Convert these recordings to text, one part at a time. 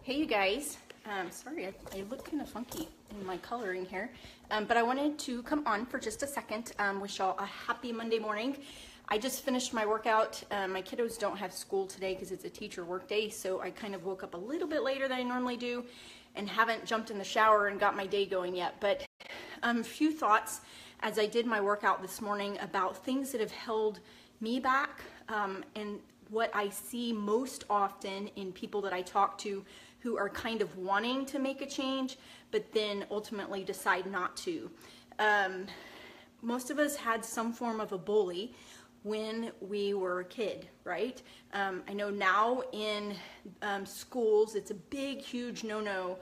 Hey you guys, sorry I look kind of funky in my coloring here, but I wanted to come on for just a second, wish y'all a happy Monday morning. I just finished my workout. My kiddos don't have school today because it's a teacher work day, so I kind of woke up a little bit later than I normally do and haven't jumped in the shower and got my day going yet. But a few thoughts as I did my workout this morning about things that have held me back, and what I see most often in people that I talk to who are kind of wanting to make a change, but then ultimately decide not to. Most of us had some form of a bully when we were a kid, right? I know now in schools, it's a big, huge no-no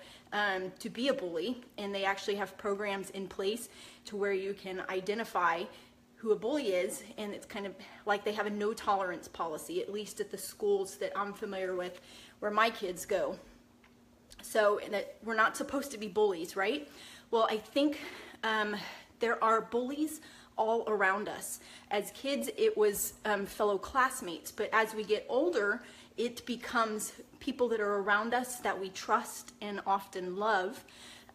to be a bully, and they actually have programs in place to where you can identify who a bully is, and it's kind of like they have a no tolerance policy, at least at the schools that I'm familiar with where my kids go. So that we're not supposed to be bullies, right? Well, I think there are bullies all around us. As kids, it was fellow classmates, but as we get older, it becomes people that are around us that we trust and often love,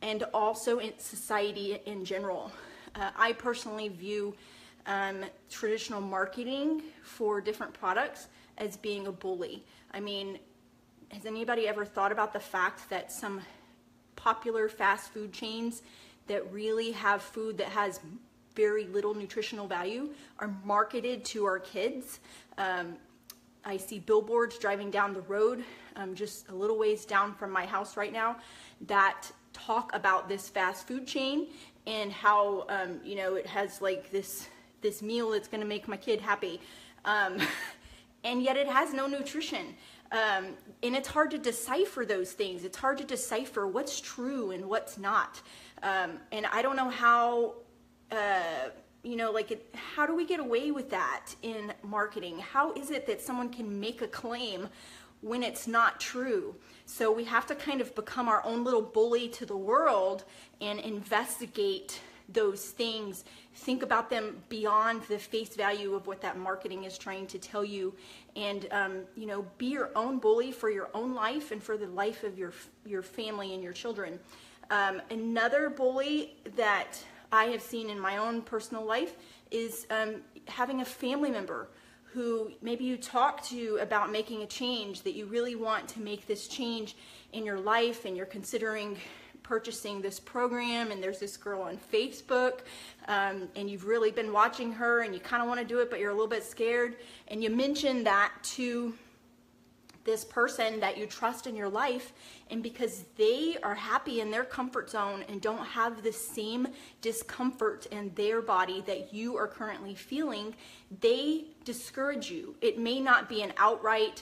and also in society in general. I personally view traditional marketing for different products as being a bully. I mean, has anybody ever thought about the fact that some popular fast food chains that really have food that has very little nutritional value are marketed to our kids? I see billboards driving down the road, just a little ways down from my house right now, that talk about this fast food chain and how, you know, it has like this meal that's going to make my kid happy, and yet it has no nutrition. And it's hard to decipher those things. It's hard to decipher what's true and what's not. And I don't know how, you know, like, how do we get away with that in marketing? How is it that someone can make a claim when it's not true? So we have to kind of become our own little bully to the world and investigate those things, think about them beyond the face value of what that marketing is trying to tell you, and you know, be your own bully for your own life and for the life of your family and your children. Another bully that I have seen in my own personal life is having a family member who maybe you talk to about making a change, that you really want to make this change in your life, and you're considering purchasing this program, and there's this girl on Facebook, and you've really been watching her and you kind of want to do it, but you're a little bit scared, and you mention that to this person that you trust in your life, and because they are happy in their comfort zone and don't have the same discomfort in their body that you are currently feeling, they discourage you. It may not be an outright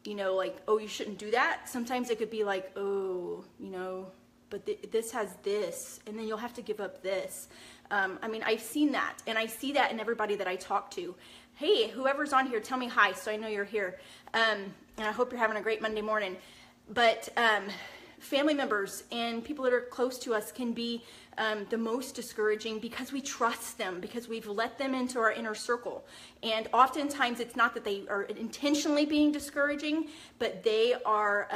you know, like, oh, you shouldn't do that. Sometimes it could be like, oh, you know, but this has this, and then you'll have to give up this. I mean, I've seen that, and I see that in everybody that I talk to. Hey, whoever's on here, tell me hi so I know you're here. And I hope you're having a great Monday morning. But family members and people that are close to us can be the most discouraging because we trust them, because we've let them into our inner circle. And oftentimes it's not that they are intentionally being discouraging, but they are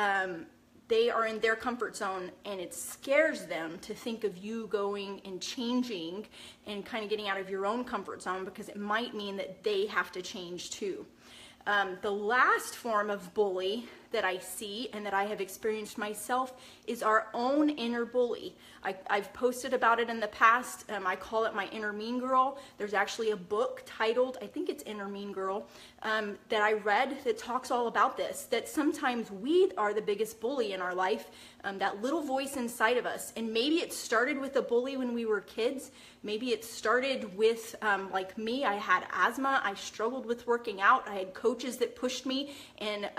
in their comfort zone, and it scares them to think of you going and changing and kind of getting out of your own comfort zone, because it might mean that they have to change too. The last form of bully that I see and that I have experienced myself is our own inner bully. I've posted about it in the past. I call it my inner mean girl. There's actually a book titled, I think it's Inner Mean Girl, that I read that talks all about this, that sometimes we are the biggest bully in our life, that little voice inside of us. And maybe it started with a bully when we were kids. Maybe it started with, like me, I had asthma. I struggled with working out. I had coaches that pushed me and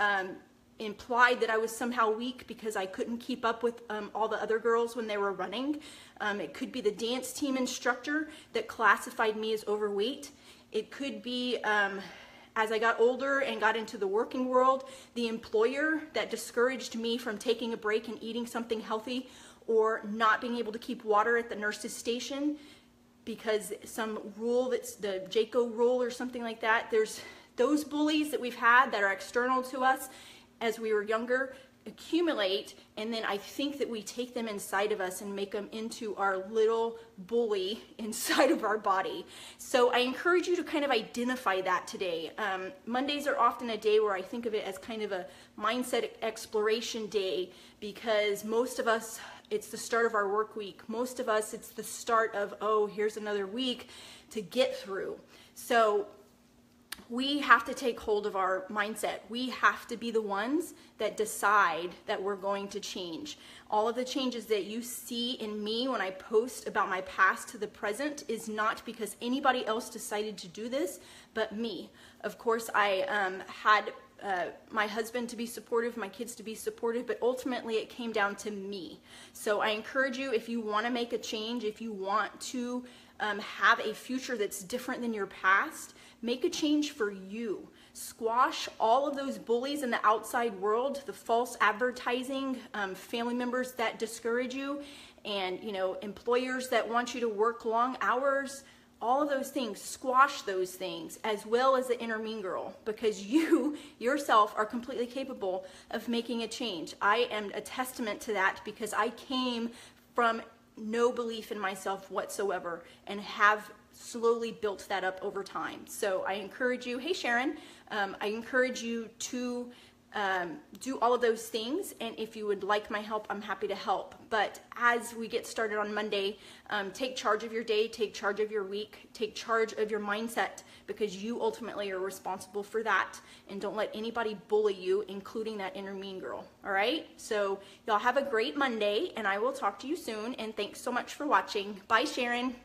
implied that I was somehow weak because I couldn't keep up with all the other girls when they were running. It could be the dance team instructor that classified me as overweight. It could be, as I got older and got into the working world, the employer that discouraged me from taking a break and eating something healthy, or not being able to keep water at the nurse's station because some rule, that's the JACO rule or something like that. There's those bullies that we've had that are external to us as we were younger accumulate, and then I think that we take them inside of us and make them into our little bully inside of our body. So I encourage you to kind of identify that today. Mondays are often a day where I think of it as kind of a mindset exploration day, because most of us, it's the start of our work week. Most of us, it's the start of, oh, here's another week to get through. So we have to take hold of our mindset. We have to be the ones that decide that we're going to change. All of the changes that you see in me when I post about my past to the present is not because anybody else decided to do this, but me. Of course, I had my husband to be supportive, my kids to be supportive, but ultimately it came down to me. So I encourage you, if you want to make a change, if you want to have a future that's different than your past, make a change for you. Squash all of those bullies in the outside world, the false advertising, family members that discourage you, and employers that want you to work long hours. All of those things, squash those things, as well as the inner mean girl, because you yourself are completely capable of making a change. I am a testament to that, because I came from no belief in myself whatsoever and have slowly built that up over time. So I encourage you, hey Sharon, I encourage you to do all of those things, and if you would like my help, I'm happy to help. But as we get started on Monday, take charge of your day, take charge of your week, take charge of your mindset, because you ultimately are responsible for that, and don't let anybody bully you, including that inner mean girl. All right, so y'all have a great Monday, and I will talk to you soon, and thanks so much for watching. Bye, Sharon.